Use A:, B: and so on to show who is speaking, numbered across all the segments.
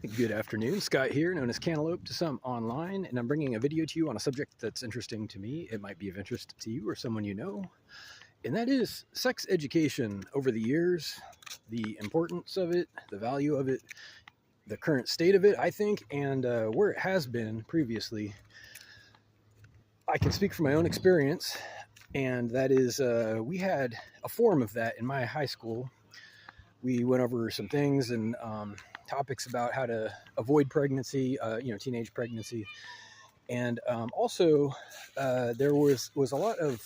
A: Good afternoon, Scott here, known as Cantaloupe to some online, and I'm bringing a video to you on a subject that's interesting to me. It might be of interest to you or someone you know, and that is sex education over the years, the importance of it, the value of it, the current state of it, I think, and where it has been previously. I can speak from my own experience, and that is we had a form of that in my high school. We went over some things and topics about how to avoid pregnancy, teenage pregnancy, and also there was a lot of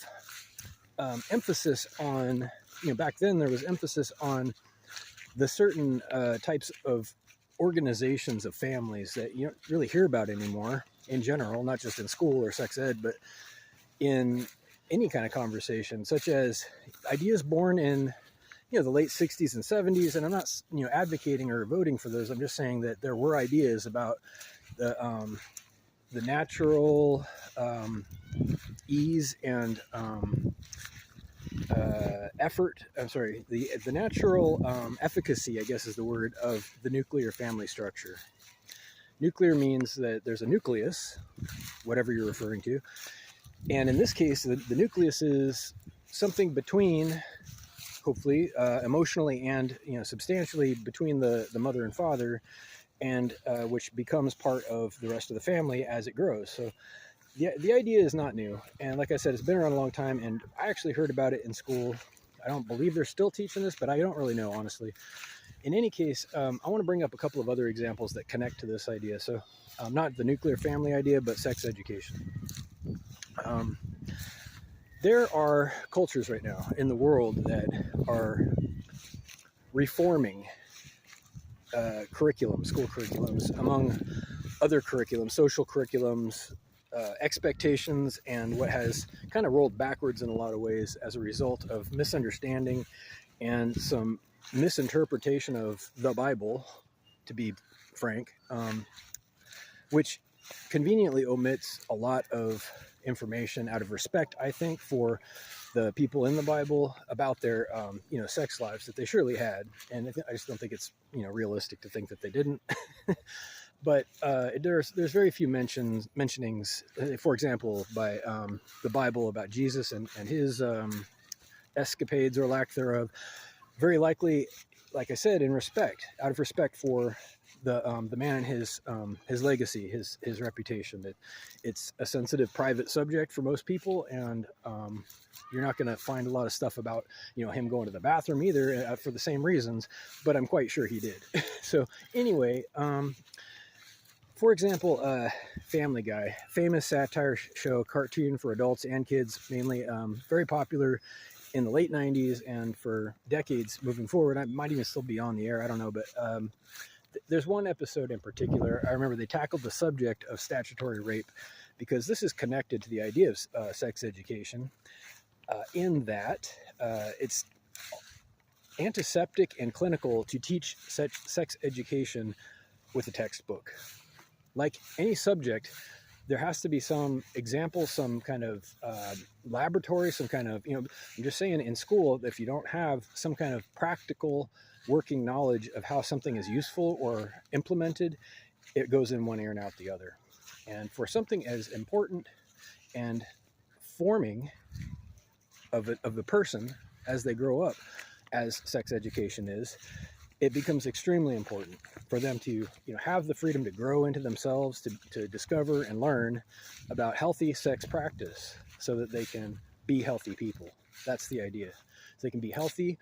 A: emphasis on, back then there was emphasis on the certain types of organizations of families that you don't really hear about anymore in general, not just in school or sex ed, but in any kind of conversation, such as ideas born in the late 60s and 70s. And I'm not advocating or voting for those. I'm just saying that there were ideas about the natural ease and effort. I'm sorry, the natural efficacy, I guess is the word, of the nuclear family structure. Nuclear means that there's a nucleus, whatever you're referring to, and in this case the nucleus is something between, hopefully emotionally and substantially between the mother and father, and which becomes part of the rest of the family as it grows. So the idea is not new, and like I said, it's been around a long time, and I actually heard about it in school. I don't believe they're still teaching this, but I don't really know, honestly. In any case, I want to bring up a couple of other examples that connect to this idea. So not the nuclear family idea, but sex education. There are cultures right now in the world that are reforming school curriculums, among other curriculums, social curriculums, expectations, and what has kind of rolled backwards in a lot of ways as a result of misunderstanding and some misinterpretation of the Bible, to be frank, which conveniently omits a lot of information out of respect, I think, for the people in the Bible about their sex lives that they surely had. And I just don't think it's realistic to think that they didn't. But there's very few mentionings, for example, by the Bible about Jesus and his escapades or lack thereof. Very likely, like I said, out of respect for the man and his legacy, his reputation. That it's a sensitive, private subject for most people, and you're not going to find a lot of stuff about him going to the bathroom either, for the same reasons. But I'm quite sure he did. So anyway, for example, Family Guy, famous satire show, cartoon for adults and kids mainly, very popular in the late 90s and for decades moving forward. I might even still be on the air, I don't know, but there's one episode in particular. I remember they tackled the subject of statutory rape, because this is connected to the idea of sex education, in that it's antiseptic and clinical to teach sex education with a textbook. Like any subject, there has to be some example, some kind of laboratory, some kind of, I'm just saying, in school, if you don't have some kind of practical working knowledge of how something is useful or implemented, it goes in one ear and out the other. And for something as important and forming of the person as they grow up, as sex education is, it becomes extremely important for them to have the freedom to grow into themselves, to discover and learn about healthy sex practice, so that they can be healthy people. That's the idea. So they can be healthy,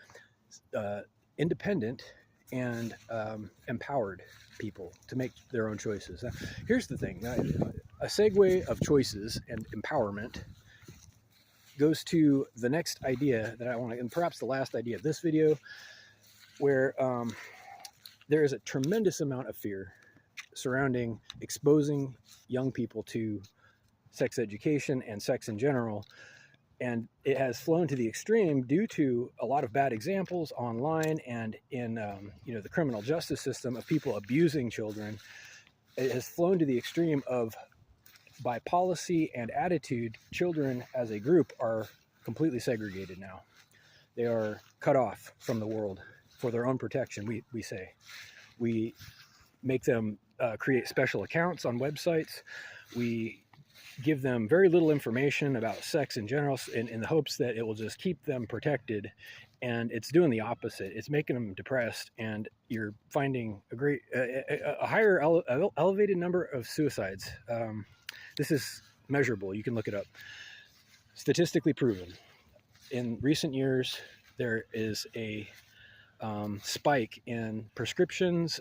A: independent, and empowered people to make their own choices. Now, here's the thing. A segue of choices and empowerment goes to the next idea that I want to, and perhaps the last idea of this video, where there is a tremendous amount of fear surrounding exposing young people to sex education and sex in general. And it has flown to the extreme due to a lot of bad examples online and in the criminal justice system of people abusing children. It has flown to the extreme of, by policy and attitude, children as a group are completely segregated now. They are cut off from the world for their own protection, we say. We make them create special accounts on websites. We give them very little information about sex in general in the hopes that it will just keep them protected. And it's doing the opposite. It's making them depressed, and you're finding a higher elevated number of suicides. This is measurable. You can look it up. Statistically proven. In recent years, there is a spike in prescriptions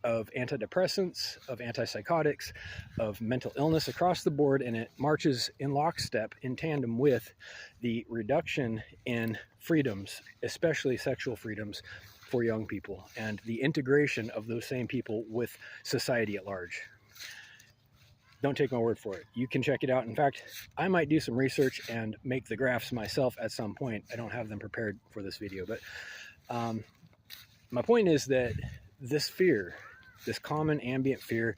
A: of antidepressants, of antipsychotics, of mental illness across the board, and it marches in lockstep, in tandem with the reduction in freedoms, especially sexual freedoms for young people, and the integration of those same people with society at large. Don't take my word for it. You can check it out. In fact, I might do some research and make the graphs myself at some point. I don't have them prepared for this video, but my point is that this fear, this common ambient fear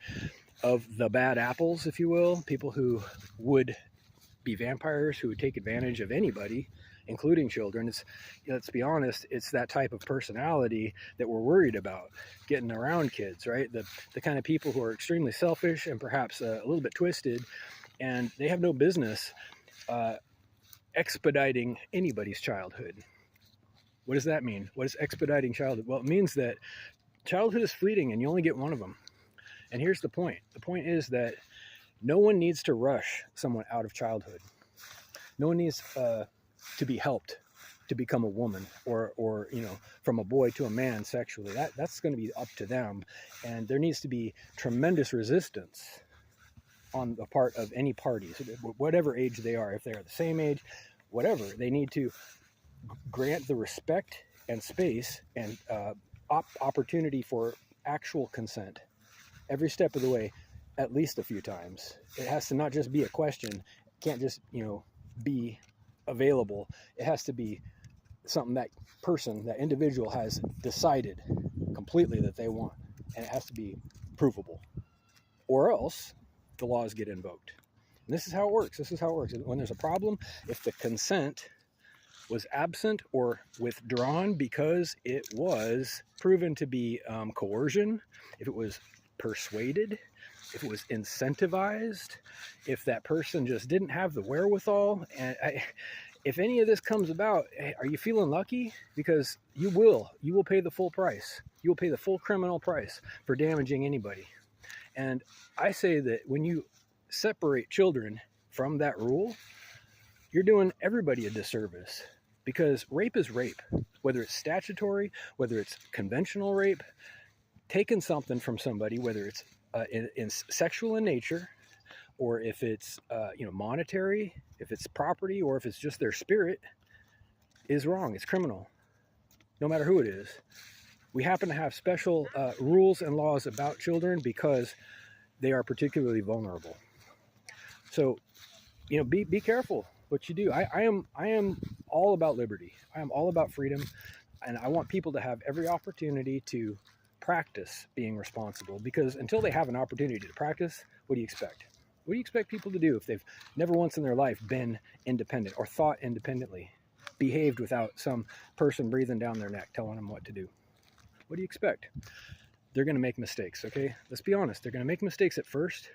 A: of the bad apples, if you will, people who would be vampires, who would take advantage of anybody, including children. It's, let's be honest, it's that type of personality that we're worried about getting around kids, right? The kind of people who are extremely selfish and perhaps a little bit twisted, and they have no business expediting anybody's childhood. What does that mean? What is expediting childhood? Well, it means that childhood is fleeting and you only get one of them. And here's the point. The point is that no one needs to rush someone out of childhood. No one needs to be helped to become a woman, or you know, from a boy to a man sexually. That's going to be up to them. And there needs to be tremendous resistance on the part of any party, so whatever age they are. If they are the same age, whatever, they need to grant the respect and space and opportunity for actual consent every step of the way, at least a few times. It has to not just be a question. It can't just, you know, be available. It has to be something that person, that individual, has decided completely that they want, and it has to be provable, or else the laws get invoked. And this is how it works. This is how it works. When there's a problem, if the consent was absent or withdrawn because it was proven to be coercion, if it was persuaded, if it was incentivized, if that person just didn't have the wherewithal, and if any of this comes about, are you feeling lucky? Because you will pay the full price. You will pay the full criminal price for damaging anybody. And I say that when you separate children from that rule, you're doing everybody a disservice, because rape is rape, whether it's statutory, whether it's conventional rape. Taking something from somebody, whether it's in sexual in nature, or if it's you know, monetary, if it's property, or if it's just their spirit, is wrong. It's criminal, no matter who it is. We happen to have special rules and laws about children because they are particularly vulnerable. So, you know, be careful what you do. I am all about liberty. I am all about freedom, and I want people to have every opportunity to practice being responsible, because until they have an opportunity to practice, what do you expect? What do you expect people to do if they've never once in their life been independent or thought independently, behaved without some person breathing down their neck telling them what to do? What do you expect? They're going to make mistakes, okay? Let's be honest. They're going to make mistakes at first,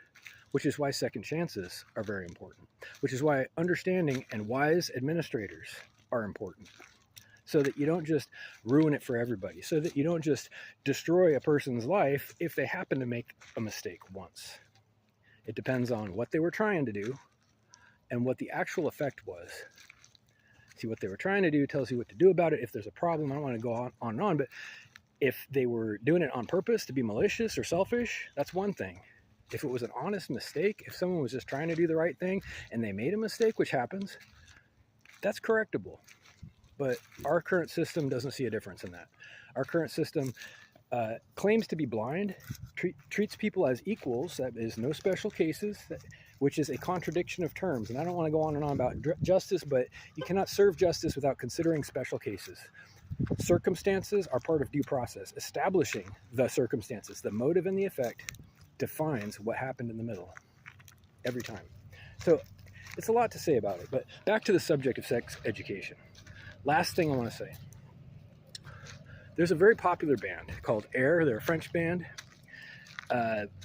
A: which is why second chances are very important, which is why understanding and wise administrators are important, so that you don't just ruin it for everybody, so that you don't just destroy a person's life if they happen to make a mistake once. It depends on what they were trying to do and what the actual effect was. See, what they were trying to do tells you what to do about it. If there's a problem, I don't want to go on and on, but if they were doing it on purpose to be malicious or selfish, that's one thing. If it was an honest mistake, if someone was just trying to do the right thing and they made a mistake, which happens, that's correctable. But our current system doesn't see a difference in that. Our current system claims to be blind, treats people as equals, that is no special cases, which is a contradiction of terms. And I don't want to go on and on about justice, but you cannot serve justice without considering special cases. Circumstances are part of due process. Establishing the circumstances, the motive and the effect, defines what happened in the middle every time. So it's a lot to say about it, but back to the subject of sex education. Last thing I want to say. There's a very popular band called Air. They're a French band.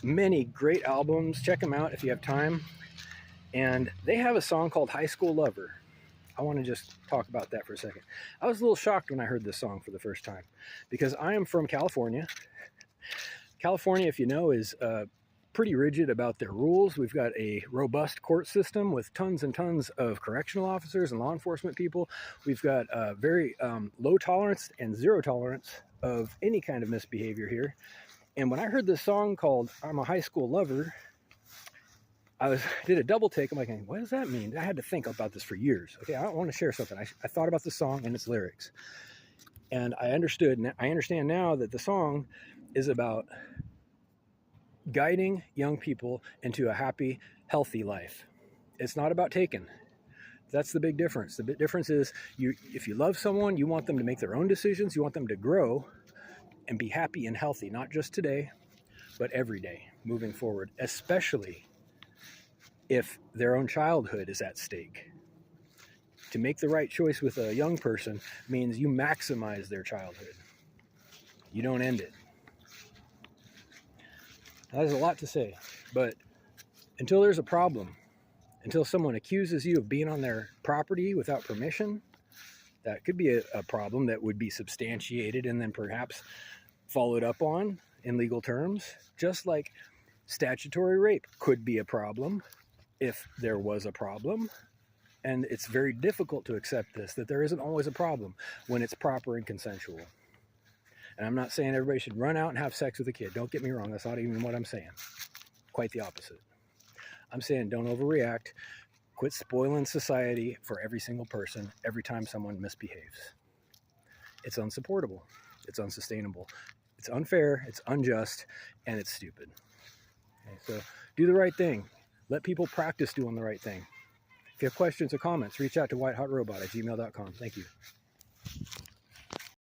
A: Many great albums. Check them out if you have time. And they have a song called High School Lover. I want to just talk about that for a second. I was a little shocked when I heard this song for the first time because I am from California. California, if you know, is pretty rigid about their rules. We've got a robust court system with tons and tons of correctional officers and law enforcement people. We've got very low tolerance and zero tolerance of any kind of misbehavior here. And when I heard this song called I'm a High School Lover, did a double take. I'm like, what does that mean? I had to think about this for years. Okay, I want to share something. I thought about the song and its lyrics. And I understand now that the song is about guiding young people into a happy, healthy life. It's not about taking. That's the big difference. The big difference is if you love someone, you want them to make their own decisions. You want them to grow and be happy and healthy, not just today, but every day moving forward, especially if their own childhood is at stake. To make the right choice with a young person means you maximize their childhood. You don't end it. Now, there's a lot to say, but until there's a problem, until someone accuses you of being on their property without permission, that could be a problem that would be substantiated and then perhaps followed up on in legal terms, just like statutory rape could be a problem if there was a problem. And it's very difficult to accept this, that there isn't always a problem when it's proper and consensual. And I'm not saying everybody should run out and have sex with a kid. Don't get me wrong. That's not even what I'm saying. Quite the opposite. I'm saying don't overreact. Quit spoiling society for every single person every time someone misbehaves. It's unsupportable. It's unsustainable. It's unfair. It's unjust. And it's stupid. Okay, so do the right thing. Let people practice doing the right thing. If you have questions or comments, reach out to whitehotrobot@gmail.com. Thank you.